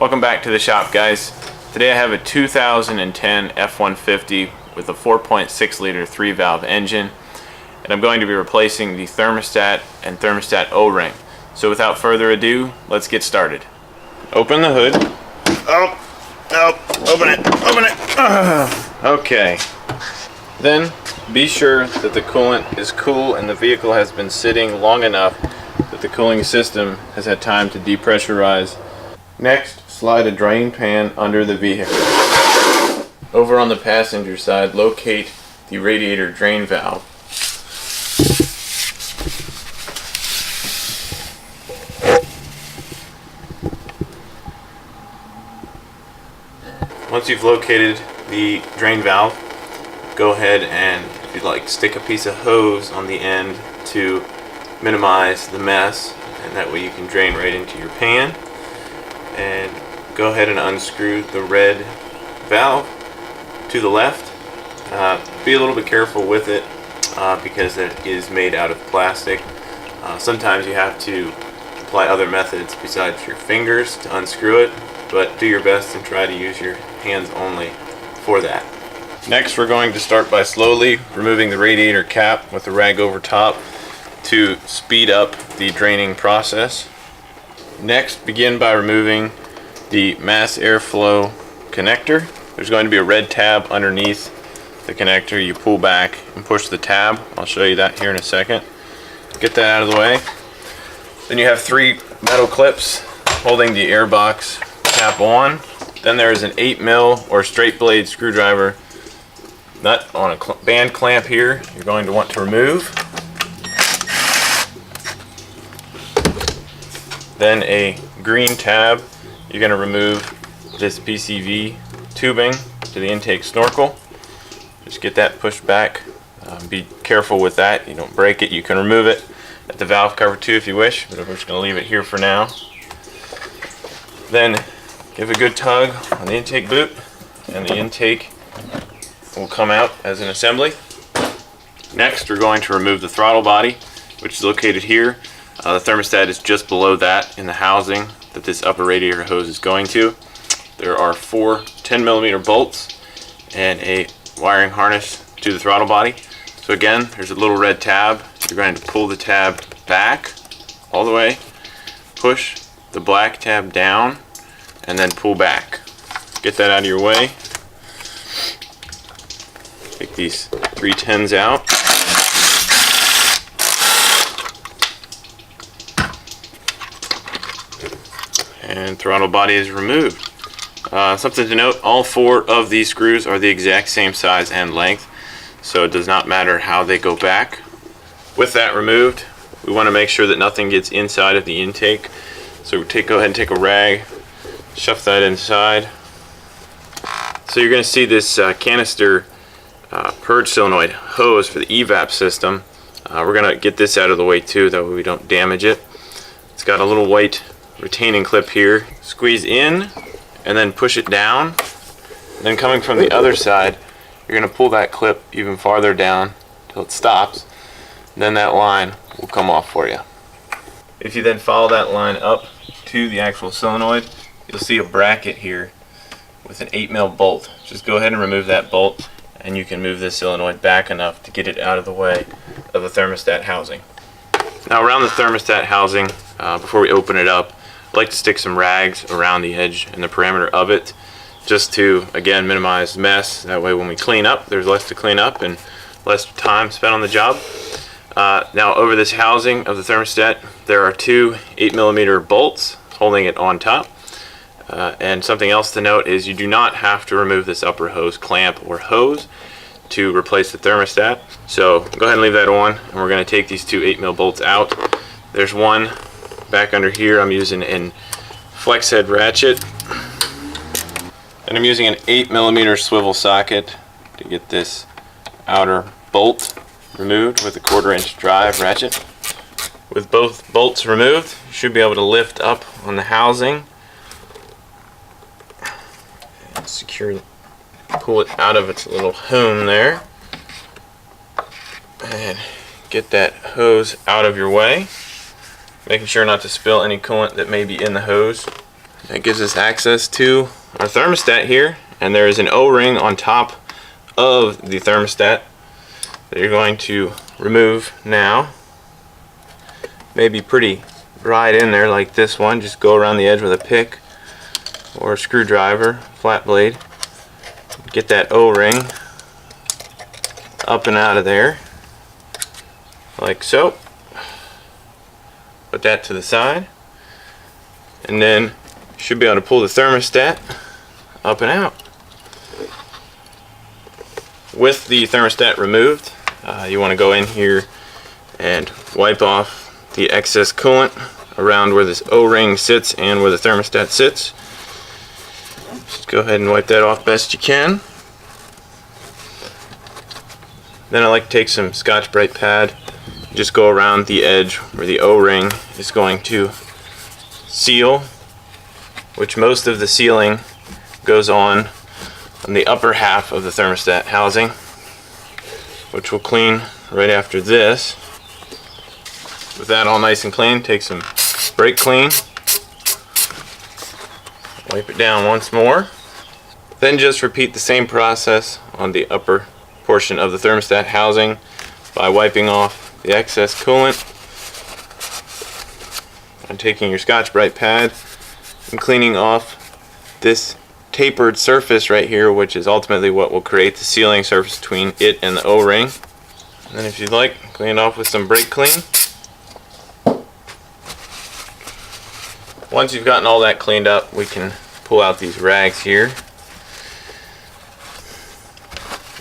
Welcome back to the shop, guys. Today I have a 2010 F-150 with a 4.6 liter 3-valve engine, and I'm going to be replacing the thermostat and thermostat O-ring. So without further ado, let's get started. Open the hood. Open it. Okay. Then be sure that the coolant is cool and the vehicle has been sitting long enough that the cooling system has had time to depressurize. Next, slide a drain pan under the vehicle. Over on the passenger side, locate the radiator drain valve. Once you've located the drain valve, go ahead and, if you'd like, stick a piece of hose on the end to minimize the mess, and that way you can drain right into your pan. And go ahead and unscrew the red valve to the left. Be a little bit careful with it because it is made out of plastic. Sometimes you have to apply other methods besides your fingers to unscrew it, but do your best and try to use your hands only for that. Next, we're going to start by slowly removing the radiator cap with the rag over top to speed up the draining process. Next, begin by removing the mass airflow connector. There's going to be a red tab underneath the connector. You pull back and push the tab. I'll show you that here in a second. Get that out of the way. Then you have 3 metal clips holding the airbox cap on. Then there is an 8mm or straight blade screwdriver nut on a band clamp here you're going to want to remove. Then a green tab, you're going to remove this PCV tubing to the intake snorkel. Just get that pushed back. Be careful with that, you don't break it. You can remove it at the valve cover too if you wish, but we're just going to leave it here for now. Then give a good tug on the intake boot, and the intake will come out as an assembly. Next, we're going to remove the throttle body, which is located here. The thermostat is just below that in the housing that this upper radiator hose is going to. There are 4 10mm bolts and a wiring harness to the throttle body. So again, there's a little red tab. You're going to pull the tab back all the way, push the black tab down, and then pull back. Get that out of your way. Take these 3 10s out. And throttle body is removed. Something to note, all 4 of these screws are the exact same size and length, so it does not matter how they go back. With that removed, we want to make sure that nothing gets inside of the intake. So go ahead and take a rag, shove that inside. So you're going to see this canister purge solenoid hose for the evap system. We're going to get this out of the way too, that way we don't damage it. It's got a little white retaining clip here. Squeeze in and then push it down. And then coming from the other side, you're going to pull that clip even farther down till it stops. And then that line will come off for you. If you then follow that line up to the actual solenoid, you'll see a bracket here with an 8mm bolt. Just go ahead and remove that bolt, and you can move this solenoid back enough to get it out of the way of the thermostat housing. Now, around the thermostat housing, before we open it up, I like to stick some rags around the edge and the perimeter of it, just to, again, minimize mess. That way when we clean up, there's less to clean up and less time spent on the job. Now, over this housing of the thermostat, there are 2 8mm bolts holding it on top. And something else to note is you do not have to remove this upper hose clamp or hose to replace the thermostat. So go ahead and leave that on, and we're going to take these 2 8mm bolts out. There's one back under here. I'm using a flex head ratchet, and I'm using an 8mm swivel socket to get this outer bolt removed with a 1/4-inch drive ratchet. With both bolts removed, you should be able to lift up on the housing and secure, pull it out of its little home there, and get that hose out of your way, making sure not to spill any coolant that may be in the hose that gives us access to our thermostat here, and there is an O-ring on top of the thermostat that you're going to remove now. Maybe pretty right in there like this one. Just go around the edge with a pick or a screwdriver, flat blade. Get that O-ring up and out of there like so. Put that to the side, and then you should be able to pull the thermostat up and out. With the thermostat removed, you want to go in here and wipe off the excess coolant around where this O-ring sits and where the thermostat sits. Just go ahead and wipe that off best you can. Then I like to take some Scotch-Brite pad, just go around the edge where the O-ring is going to seal, which most of the sealing goes on the upper half of the thermostat housing, which we'll clean right after this. With that all nice and clean, take some brake clean, wipe it down once more. Then just repeat the same process on the upper portion of the thermostat housing by wiping off the excess coolant and taking your Scotch-Brite pad and cleaning off this tapered surface right here, which is ultimately what will create the sealing surface between it and the O-ring. And then if you'd like, clean it off with some brake clean. Once you've gotten all that cleaned up, we can pull out these rags here.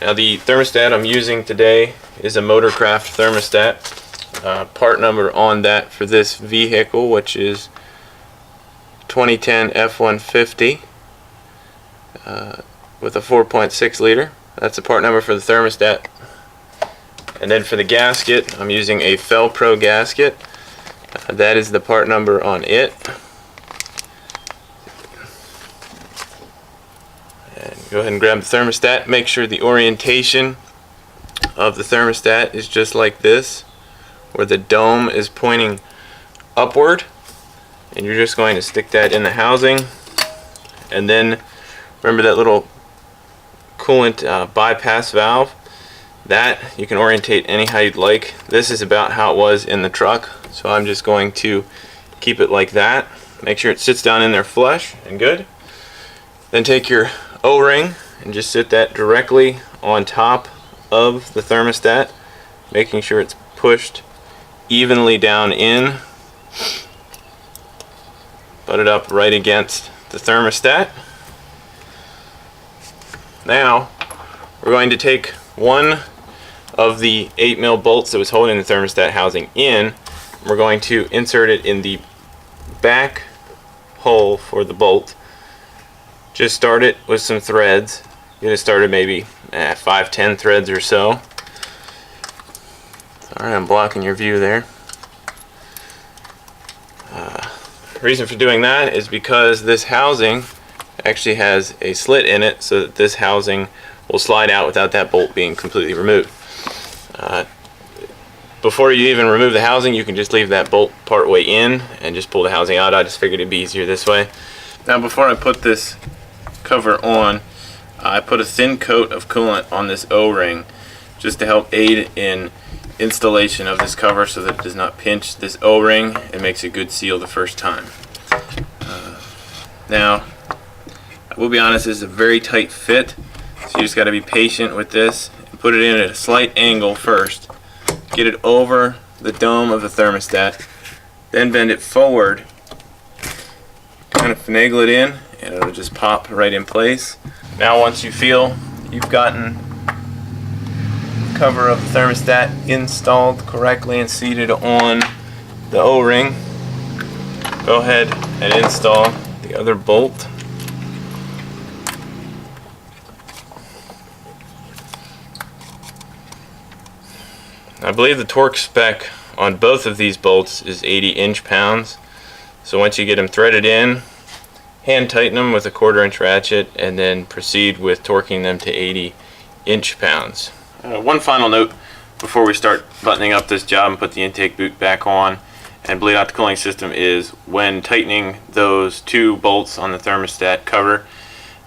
Now the thermostat I'm using today is a Motorcraft thermostat. Part number on that for this vehicle, which is 2010 F-150 with a 4.6 liter. That's the part number for the thermostat. And then for the gasket, I'm using a Fel-Pro gasket. That is the part number on it. Go ahead and grab the thermostat. Make sure the orientation of the thermostat is just like this, where the dome is pointing upward, and you're just going to stick that in the housing. And then remember that little coolant bypass valve, that you can orientate any how you'd like. This is about how it was in the truck, so I'm just going to keep it like that. Make sure it sits down in there flush and good. Then take your O-ring and just sit that directly on top of the thermostat, making sure it's pushed evenly down in. Butt it up right against the thermostat. Now we're going to take one of the 8mm bolts that was holding the thermostat housing in. We're going to insert it in the back hole for the bolt. Just start it with some threads. Get it started maybe 5-10 threads or so. Sorry, I'm blocking your view there. The reason for doing that is because this housing actually has a slit in it, so that this housing will slide out without that bolt being completely removed. Before you even remove the housing, you can just leave that bolt part way in and just pull the housing out. I just figured it'd be easier this way. Now before I put this cover on, I put a thin coat of coolant on this O-ring just to help aid in installation of this cover so that it does not pinch this O-ring and makes a good seal the first time. Now I will be honest, this is a very tight fit, so you just got to be patient with this and put it in at a slight angle first. Get it over the dome of the thermostat, then bend it forward, kind of finagle it in, and it'll just pop right in place. Now once you feel you've gotten the cover of the thermostat installed correctly and seated on the O-ring, go ahead and install the other bolt. I believe the torque spec on both of these bolts is 80 inch-pounds. So once you get them threaded in, hand tighten them with a 1/4 inch ratchet and then proceed with torquing them to 80 inch-pounds. One final note before we start buttoning up this job and put the intake boot back on and bleed out the cooling system is when tightening those two bolts on the thermostat cover,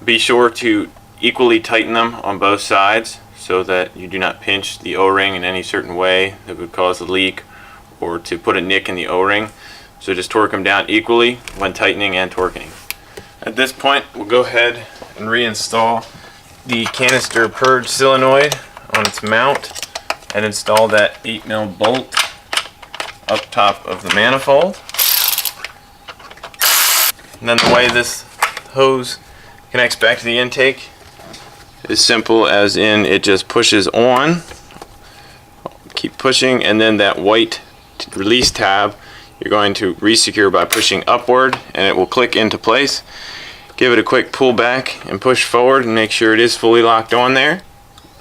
be sure to equally tighten them on both sides so that you do not pinch the O-ring in any certain way that would cause a leak or to put a nick in the O-ring. So just torque them down equally when tightening and torquing. At this point, we'll go ahead and reinstall the canister purge solenoid on its mount and install that 8mm bolt up top of the manifold. And then the way this hose connects back to the intake is simple, as in it just pushes on, keep pushing, and then that white release tab you're going to resecure by pushing upward, and it will click into place. Give it a quick pull back and push forward and make sure it is fully locked on there.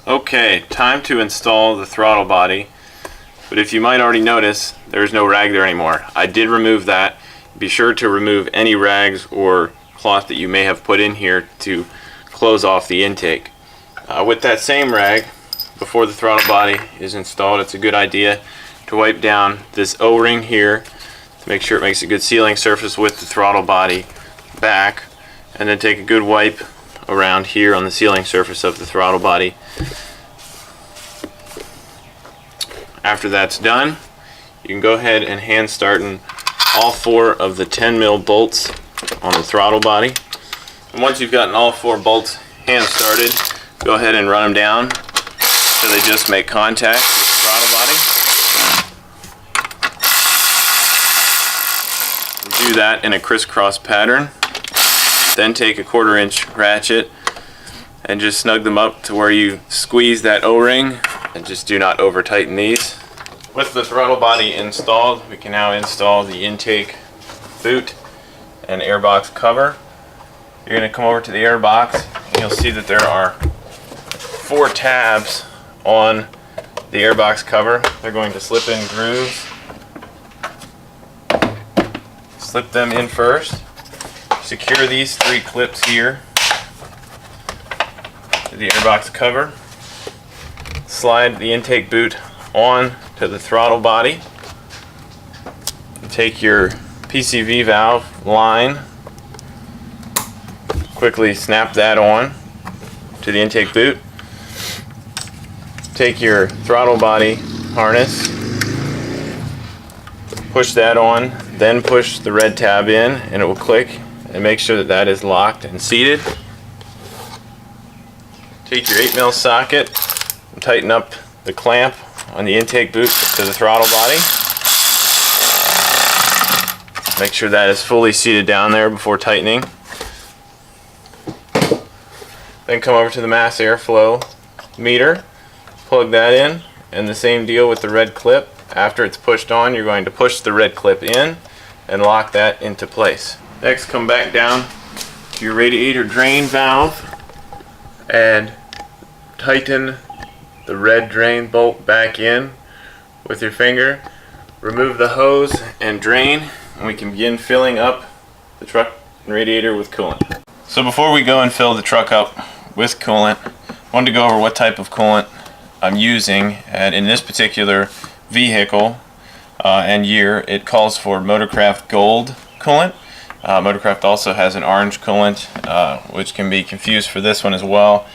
Okay, time to install the throttle body, but if you might already notice, there's no rag there anymore. I did remove that. Be sure to remove any rags or cloth that you may have put in here to close off the intake. With that same rag, before the throttle body is installed, it's a good idea to wipe down this O-ring here to make sure it makes a good sealing surface with the throttle body back, and then take a good wipe around here on the sealing surface of the throttle body. After that's done, you can go ahead and hand starten all 4 of the 10mm bolts on the throttle body. And once you've gotten all 4 bolts hand started, go ahead and run them down so they just make contact with the throttle body. Do that in a crisscross pattern. Then take a 1/4-inch ratchet and just snug them up to where you squeeze that O-ring, and just do not over tighten these. With the throttle body installed, we can now install the intake boot and airbox cover. You're going to come over to the airbox and you'll see that there are 4 tabs on the airbox cover. They're going to slip in grooves. Slip them in first. Secure these 3 clips here to the airbox cover. Slide the intake boot on to the throttle body. Take your PCV valve line, quickly snap that on to the intake boot. Take your throttle body harness, push that on, then push the red tab in and it will click, and make sure that that is locked and seated. Take your 8mm socket and tighten up the clamp on the intake boot to the throttle body. Make sure that is fully seated down there before tightening. Then come over to the mass airflow meter, plug that in, and the same deal with the red clip. After it's pushed on, you're going to push the red clip in and lock that into place. Next, come back down to your radiator drain valve and tighten the red drain bolt back in with your finger. Remove the hose and drain, and we can begin filling up the truck and radiator with coolant. So before we go and fill the truck up with coolant, I wanted to go over what type of coolant I'm using, and in this particular vehicle and year, it calls for Motorcraft Gold coolant. Motorcraft also has an orange coolant, which can be confused for this one as well.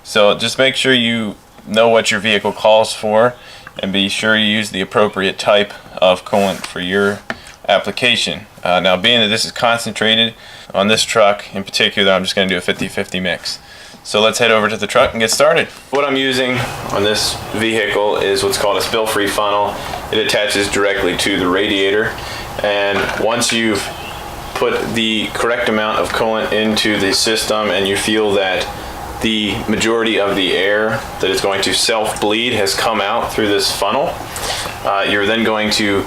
So just make sure you know what your vehicle calls for, and be sure you use the appropriate type of coolant for your application. Now, being that this is concentrated on this truck in particular, I'm just going to do a 50-50 mix. So let's head over to the truck and get started. What I'm using on this vehicle is what's called a spill-free funnel. It attaches directly to the radiator, and once you've put the correct amount of coolant into the system and you feel that the majority of the air that is going to self-bleed has come out through this funnel, you're then going to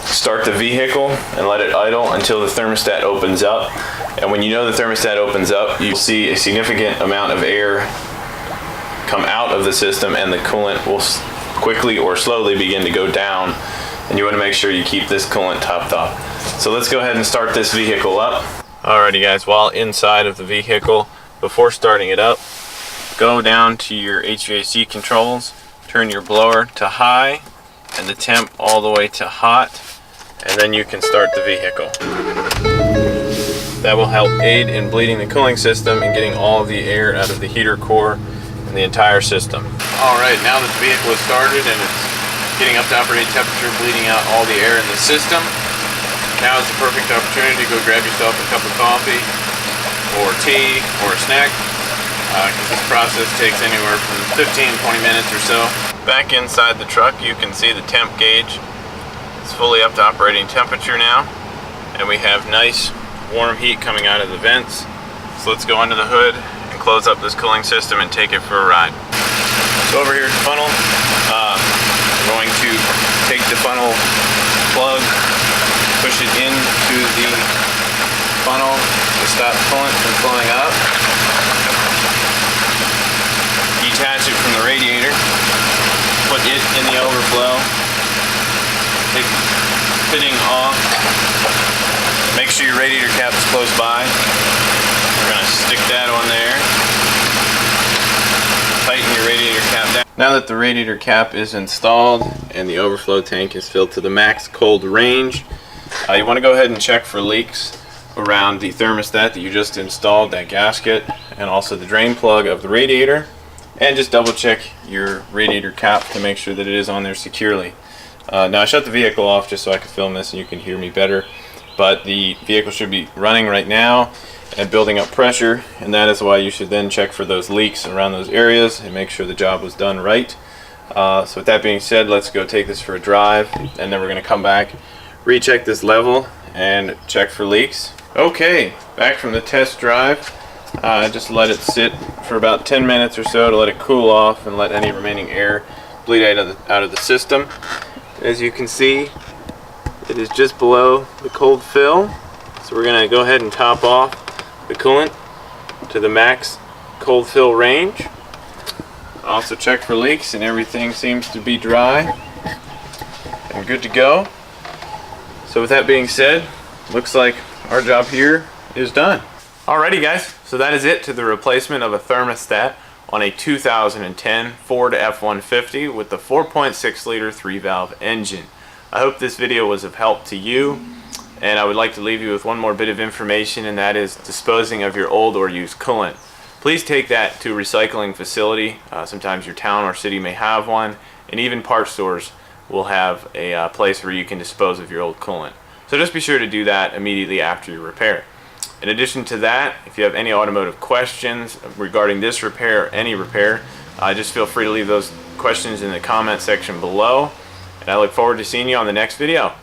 start the vehicle and let it idle until the thermostat opens up. And when you know the thermostat opens up, you'll see a significant amount of air come out of the system, and the coolant will quickly or slowly begin to go down, and you want to make sure you keep this coolant topped off. So let's go ahead and start this vehicle up. Alrighty guys, while inside of the vehicle, before starting it up, go down to your HVAC controls, turn your blower to high and the temp all the way to hot, and then you can start the vehicle. That will help aid in bleeding the cooling system and getting all of the air out of the heater core and the entire system. Alright, now that the vehicle is started and it's getting up to operating temperature, bleeding out all the air in the system, now is the perfect opportunity to go grab yourself a cup of coffee or tea or a snack, because this process takes anywhere from 15-20 minutes or so. Back inside the truck you can see the temp gauge. It's fully up to operating temperature now, and we have nice warm heat coming out of the vents. So let's go under the hood and close up this cooling system and take it for a ride. So over here at the funnel, we're going to take the funnel plug, push it into the funnel to stop coolant from flowing up. Detach it from the radiator, put it in the overflow, take the fitting off, make sure your radiator cap is close by. We're going to stick that on there, tighten your radiator cap down. Now that the radiator cap is installed and the overflow tank is filled to the max cold range, you want to go ahead and check for leaks around the thermostat that you just installed, that gasket, and also the drain plug of the radiator. And just double check your radiator cap to make sure that it is on there securely. Now I shut the vehicle off just so I can film this and you can hear me better, but the vehicle should be running right now and building up pressure, and that is why you should then check for those leaks around those areas and make sure the job was done right. So with that being said, let's go take this for a drive, and then we're going to come back, recheck this level and check for leaks. Okay, back from the test drive. Just let it sit for about 10 minutes or so to let it cool off and let any remaining air bleed out of the system. As you can see, it is just below the cold fill, so we're going to go ahead and top off the coolant to the max cold fill range. Also check for leaks, and everything seems to be dry and good to go. So with that being said, looks like our job here is done. Alrighty guys, so that is it to the replacement of a thermostat on a 2010 Ford F-150 with the 4.6 liter 3-valve engine. I hope this video was of help to you, and I would like to leave you with one more bit of information, and that is disposing of your old or used coolant. Please take that to a recycling facility. Sometimes your town or city may have one, and even parts stores will have a place where you can dispose of your old coolant. So just be sure to do that immediately after your repair. In addition to that, if you have any automotive questions regarding this repair or any repair, just feel free to leave those questions in the comment section below, and I look forward to seeing you on the next video.